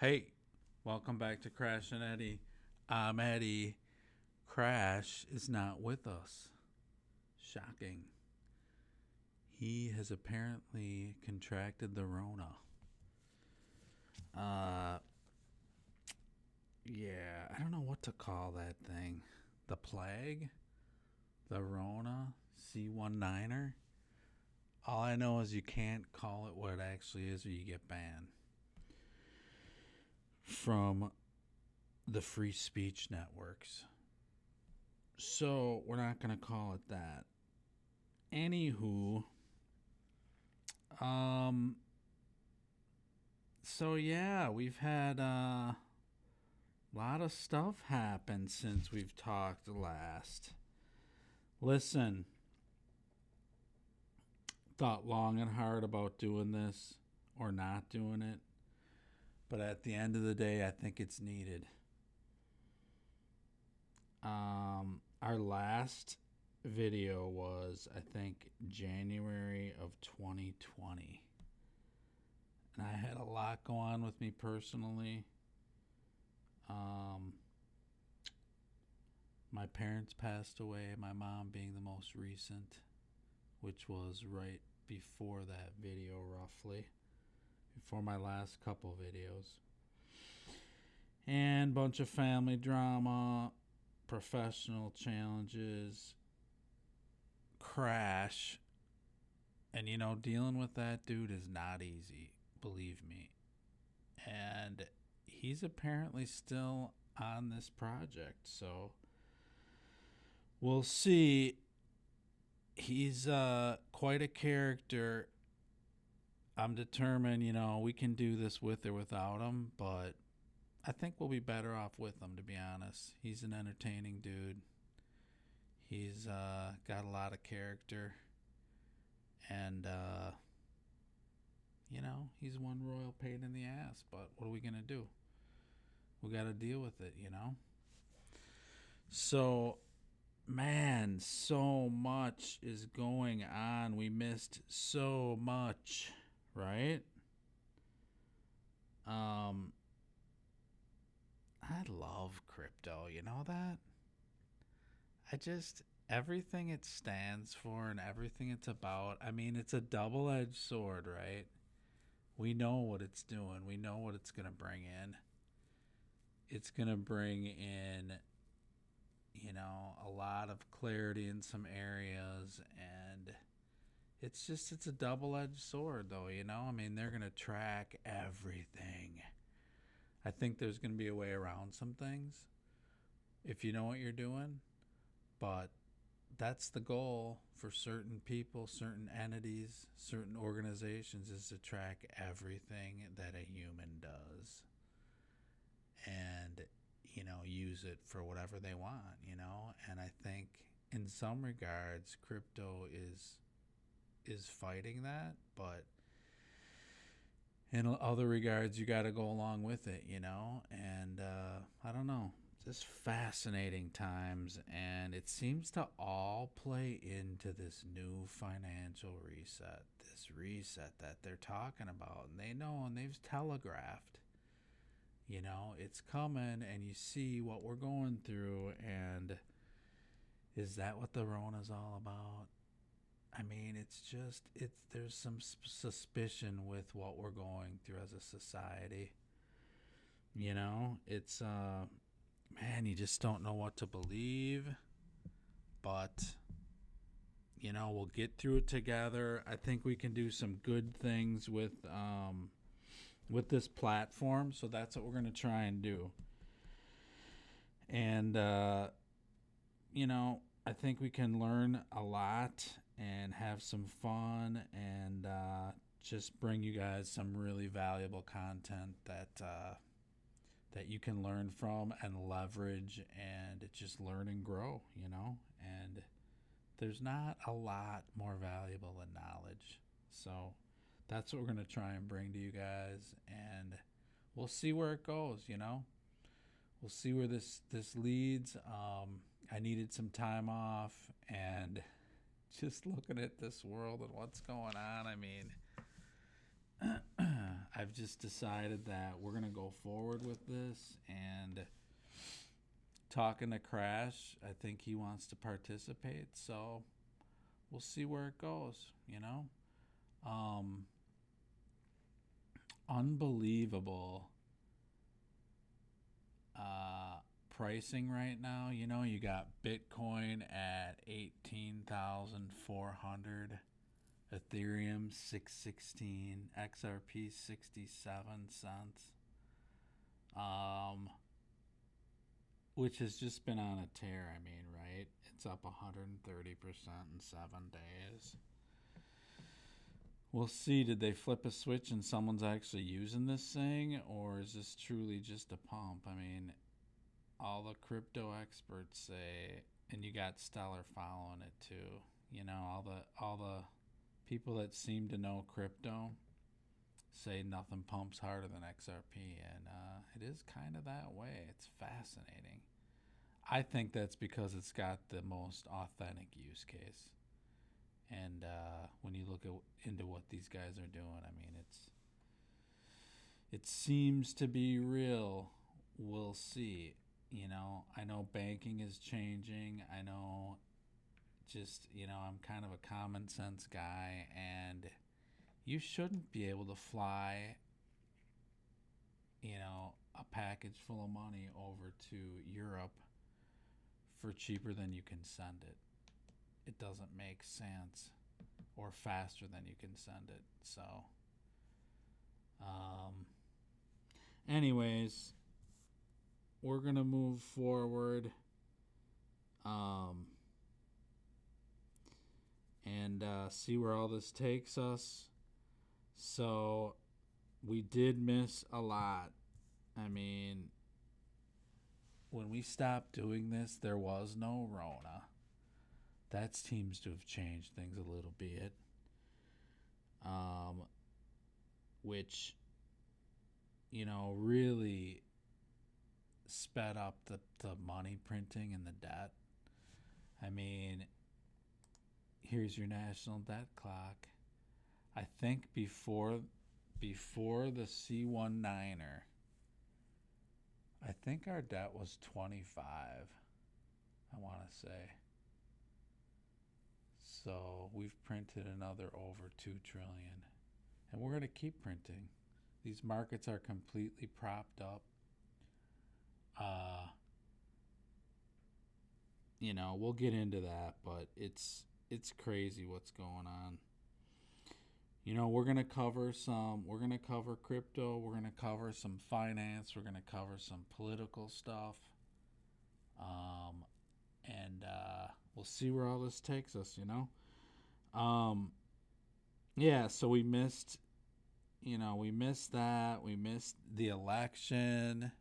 Hey, welcome back to Crash and Eddie. I'm Eddie. Crash is not with us. Shocking. He has apparently contracted the Rona. Uh, yeah, I don't know what to call that thing. The plague? The Rona? C19er? All I know is you can't call it what it actually is or you get banned from the free speech networks. So we're not going to call it that. Anywho, um, so yeah, we've had a lot of stuff happen since we've talked last. Listen, thought long and hard about doing this or not doing it, but at the end of the day, I think it's needed. Our last video was, I think, January of 2020. And I had a lot go on with me personally. Um, my parents passed away, my mom being the most recent, which was right before that video, roughly, before my last couple videos. And bunch of family drama, professional challenges, crash. And dealing with that dude is not easy, believe me. And he's apparently still on this project, so we'll see. He's quite a character. I'm determined, we can do this with or without him, but I think we'll be better off with him, to be honest. He's an entertaining dude. He's got a lot of character. And, he's one royal pain in the ass, but what are we going to do? We got to deal with it, So, man, so much is going on. We missed so much, right? I love crypto, you know that? Everything it stands for and everything it's about, I mean, it's a double-edged sword, right? We know what it's doing. We know what it's going to bring in. It's going to bring in, a lot of clarity in some areas, and it's a double-edged sword, though, I mean, they're going to track everything. I think there's going to be a way around some things if you know what you're doing, but that's the goal for certain people, certain entities, certain organizations, is to track everything that a human does and use it for whatever they want, and I think in some regards crypto is fighting that, but in other regards you got to go along with it, and I don't know, just fascinating times, and it seems to all play into this new financial reset, this reset that they're talking about, and they know, and they've telegraphed, it's coming, and you see what we're going through, and is that what the Rona's all about? I mean, there's some suspicion with what we're going through as a society. It's man, you just don't know what to believe, but we'll get through it together. I think we can do some good things with this platform, so that's what we're going to try and do. And I think we can learn a lot and have some fun, and just bring you guys some really valuable content that you can learn from and leverage, and just learn and grow, and there's not a lot more valuable than knowledge. So that's what we're going to try and bring to you guys, and we'll see where it goes, we'll see where this leads. I needed some time off, and just looking at this world and what's going on, I mean, I've just decided that we're going to go forward with this. And talking to Crash, I think he wants to participate. So we'll see where it goes, you know? Unbelievable pricing right now. You know, you got Bitcoin at 18,400, Ethereum 616, XRP 67 cents. Which has just been on a tear. I mean, right? It's up 130% in 7 days. We'll see. Did they flip a switch and someone's actually using this thing, or is this truly just a pump? I mean, all the crypto experts say, and you got Stellar following it too. You know, all the people that seem to know crypto say nothing pumps harder than XRP, and it is kind of that way. It's fascinating. I think that's because it's got the most authentic use case. And when you look into what these guys are doing, I mean, it seems to be real. We'll see. You know, I know banking is changing. I know, just, you know, I'm kind of a common sense guy, and you shouldn't be able to fly, you know, a package full of money over to Europe for cheaper than you can send it. It doesn't make sense, or faster than you can send it. So anyways, we're gonna move forward and see where all this takes us. So we did miss a lot. I mean, when we stopped doing this, there was no Rona. That seems to have changed things a little bit. Which, you know, really sped up the money printing and the debt. I mean, here's your national debt clock. I think before the C19er, I think our debt was 25, I want to say. So we've printed another over 2 trillion, and we're going to keep printing. These markets are completely propped up. You know, we'll get into that, but it's crazy what's going on. You know, we're going to cover crypto, we're going to cover some finance, we're going to cover some political stuff. And we'll see where all this takes us, you know. Yeah, so we missed that. We missed the election.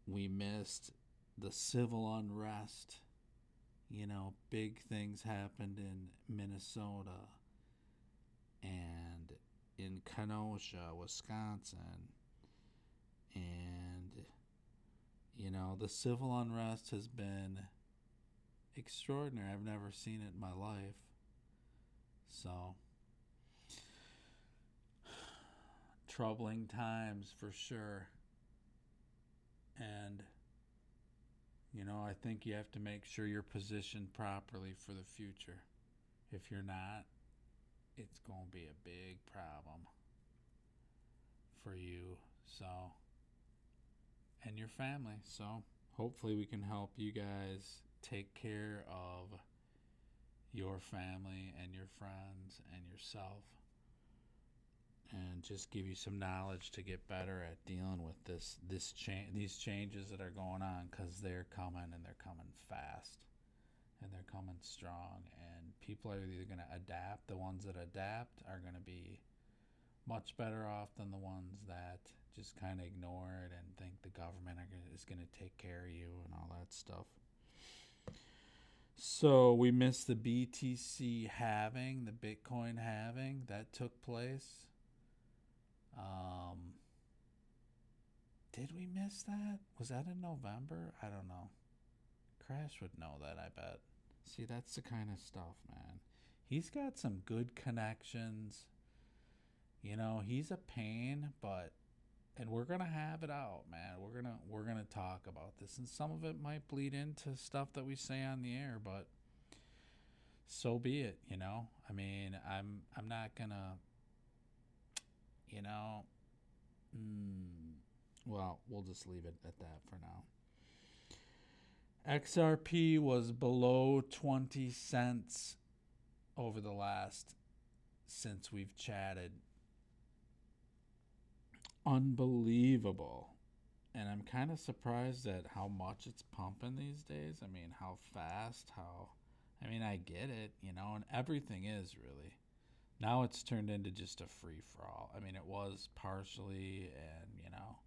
We missed the civil unrest. You know, big things happened in Minnesota and in Kenosha, Wisconsin. And, you know, the civil unrest has been extraordinary. I've never seen it in my life. So, troubling times for sure. And, you know, I think you have to make sure you're positioned properly for the future. If you're not, it's going to be a big problem for you, so, and your family. So hopefully we can help you guys take care of your family and your friends and yourself, and just give you some knowledge to get better at dealing with these changes that are going on, because they're coming, and they're coming fast, and they're coming strong, and people are either going to adapt. The ones that adapt are going to be much better off than the ones that just kind of ignore it and think the government is going to take care of you and all that stuff. So we missed the BTC halving, the Bitcoin halving that took place. Did we miss that? Was that in November? I don't know. Crash would know that, I bet. See, that's the kind of stuff, man. He's got some good connections. You know, he's a pain, but and we're gonna have it out, man. We're gonna talk about this, and some of it might bleed into stuff that we say on the air, but so be it. You know, I mean, I'm not gonna, you know, well, we'll just leave it at that for now. XRP was below 20 cents over the last since we've chatted. Unbelievable. And I'm kind of surprised at how much it's pumping these days. I mean, how fast, I mean, I get it, you know, and everything is really. Now it's turned into just a free for all. I mean, it was partially, and, you know,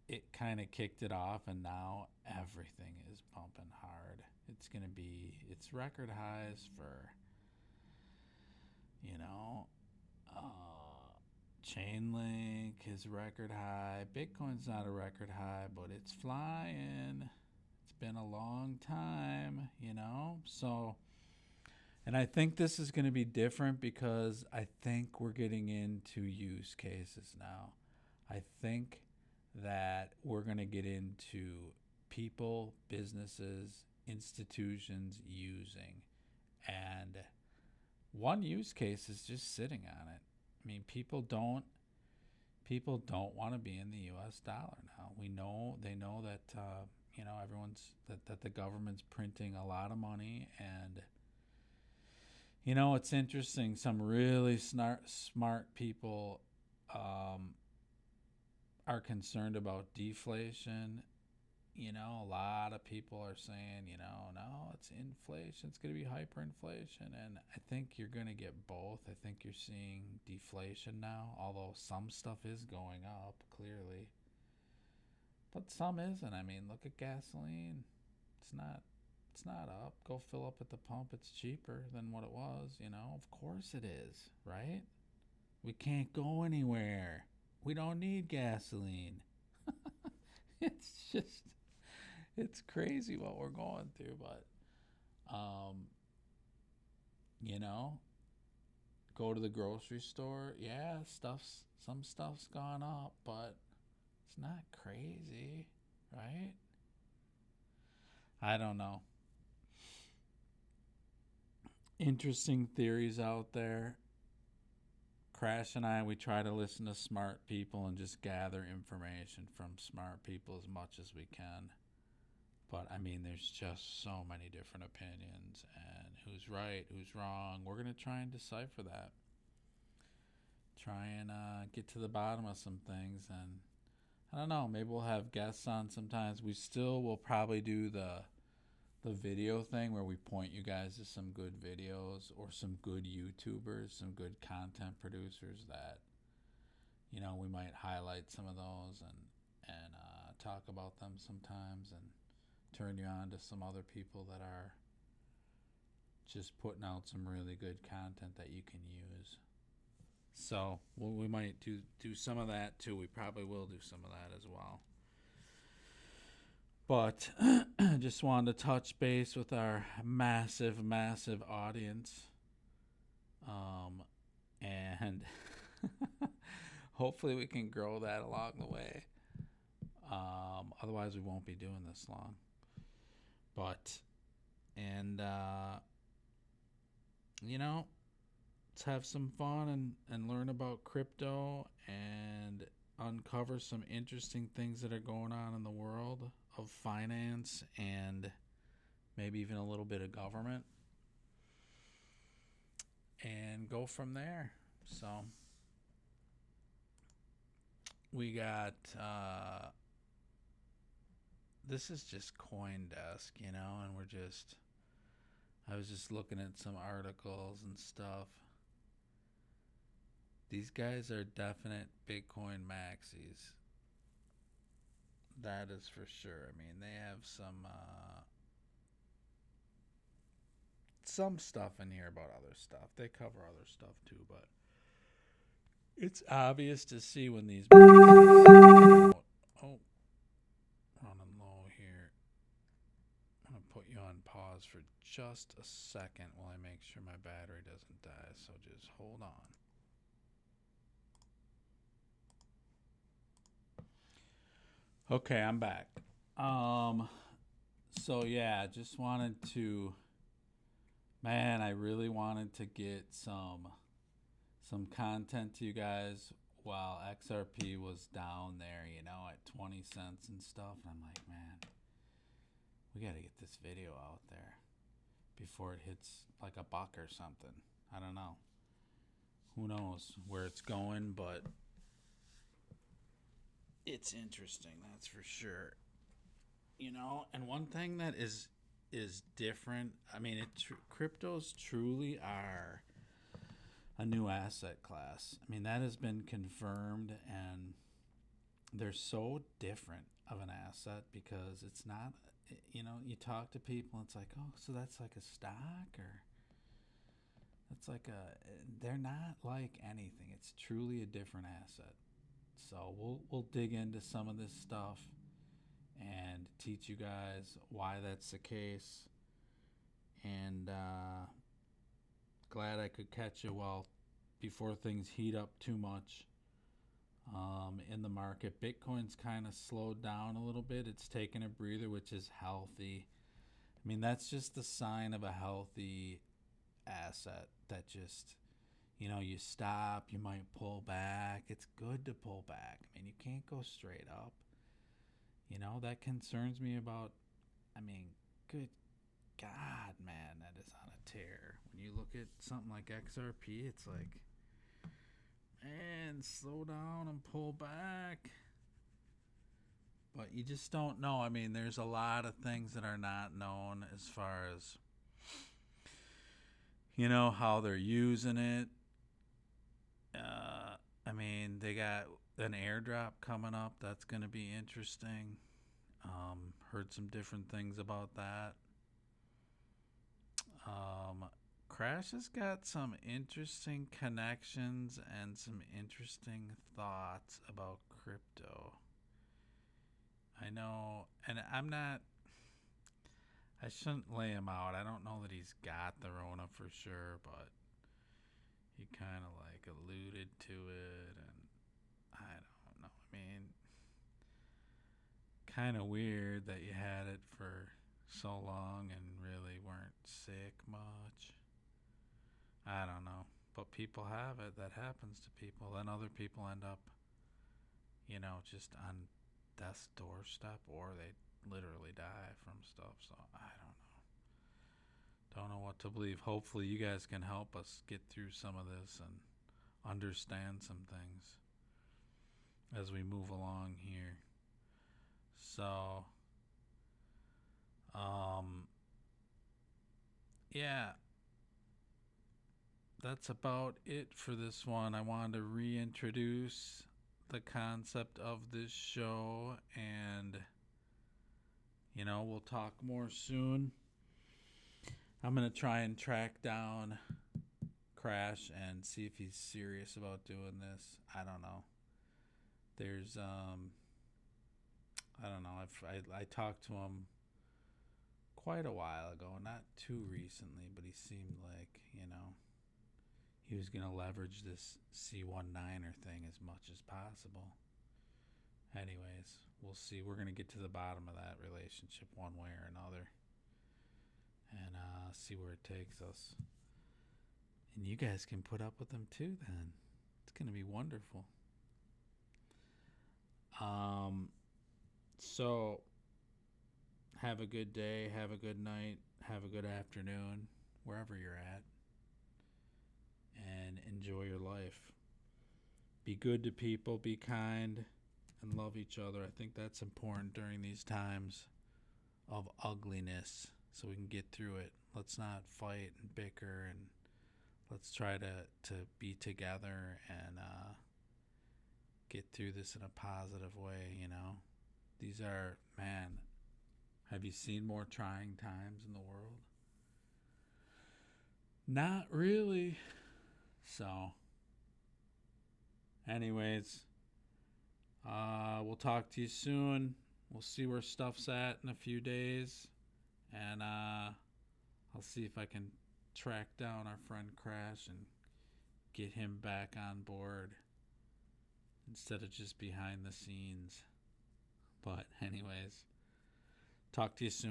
it kind of kicked it off, and now everything is pumping hard. It's record highs for, you know, Chainlink is record high. Bitcoin's not a record high, but it's flying. It's been a long time, you know? So, and I think this is going to be different because I think we're getting into use cases now. I think that we're going to get into people, businesses, institutions using. And one use case is just sitting on it. I mean, people don't want to be in the U.S. dollar now. They know that you know, that the government's printing a lot of money, and you know, it's interesting. Some really smart people are concerned about deflation. You know, a lot of people are saying, you know, no, it's inflation. It's going to be hyperinflation. And I think you're going to get both. I think you're seeing deflation now, although some stuff is going up, clearly. But some isn't. I mean, look at gasoline. It's not up. Go fill up at the pump. It's cheaper than what it was, you know. Of course it is, right? We can't go anywhere. We don't need gasoline. It's crazy what we're going through, but you know, go to the grocery store. Yeah, some stuff's gone up, but it's not crazy, right? I don't know. Interesting theories out there. Crash and I, we try to listen to smart people and just gather information from smart people as much as we can. But I mean, there's just so many different opinions, and who's right, who's wrong. We're going to try and decipher that. Try and get to the bottom of some things. And I don't know, maybe we'll have guests on sometimes. We still will probably do the video thing where we point you guys to some good videos or some good YouTubers, some good content producers that, you know, we might highlight some of those and talk about them sometimes, and turn you on to some other people that are just putting out some really good content that you can use. So we might do some of that too. We probably will do some of that as well. But just wanted to touch base with our massive audience. And hopefully we can grow that along the way. Otherwise we won't be doing this long. But, and, you know, let's have some fun and learn about crypto and uncover some interesting things that are going on in the world of finance and maybe even a little bit of government, and go from there. So we got this is just CoinDesk, you know, and I was just looking at some articles and stuff. These guys are definite Bitcoin maxis. That is for sure. I mean, they have some stuff in here about other stuff. They cover other stuff too, but it's obvious to see when these running low here. I'm gonna put you on pause for just a second while I make sure my battery doesn't die, so just hold on. Okay, I'm back. Um, so yeah, just wanted to, man, I really wanted to get some content to you guys while XRP was down there, at 20 cents and stuff. And I'm like, man, we got to get this video out there before it hits like a buck or something. I don't know. Who knows where it's going, but it's interesting, that's for sure. And one thing that is different. I mean, cryptos truly are a new asset class. I mean, that has been confirmed, and they're so different of an asset because it's not. You talk to people, it's like, oh, so that's like a stock, or that's like a. They're not like anything. It's truly a different asset. So we'll dig into some of this stuff and teach you guys why that's the case. And glad I could catch you before things heat up too much in the market. Bitcoin's kind of slowed down a little bit. It's taken a breather, which is healthy. I mean, that's just the sign of a healthy asset that just, you stop, you might pull back. It's good to pull back. I mean, you can't go straight up. That concerns me about, I mean, good God, man, that is on a tear. When you look at something like XRP, it's like, man, slow down and pull back. But you just don't know. I mean, there's a lot of things that are not known as far as, how they're using it. I mean, they got an airdrop coming up. That's going to be interesting. Heard some different things about that. Crash has got some interesting connections and some interesting thoughts about crypto. I know, and I shouldn't lay him out. I don't know that he's got the Rona for sure, but he kind of like alluded to it, and I don't know. I mean, kind of weird that you had it for so long and really weren't sick much. I don't know. But people have it. That happens to people. Then other people end up, just on death's doorstep, or they literally die from stuff. So I don't know. Don't know what to believe. Hopefully, you guys can help us get through some of this and understand some things as we move along here. So, yeah, that's about it for this one. I wanted to reintroduce the concept of this show, and we'll talk more soon. I'm going to try and track down Crash and see if he's serious about doing this. I don't know. There's I don't know. I talked to him quite a while ago, not too recently, but he seemed like, he was going to leverage this C19er thing as much as possible. Anyways, we'll see. We're going to get to the bottom of that relationship one way or another, and see where it takes us. And you guys can put up with them too then. It's going to be wonderful. So have a good day, have a good night, have a good afternoon, wherever you're at, and enjoy your life. Be good to people, be kind, and love each other. I think that's important during these times of ugliness, so we can get through it. Let's not fight and bicker, and let's try to be together and get through this in a positive way. These are, man, have you seen more trying times in the world? Not really. So, anyways, we'll talk to you soon. We'll see where stuff's at in a few days, and I'll see if I can track down our friend Crash and get him back on board instead of just behind the scenes But anyways, talk to you soon.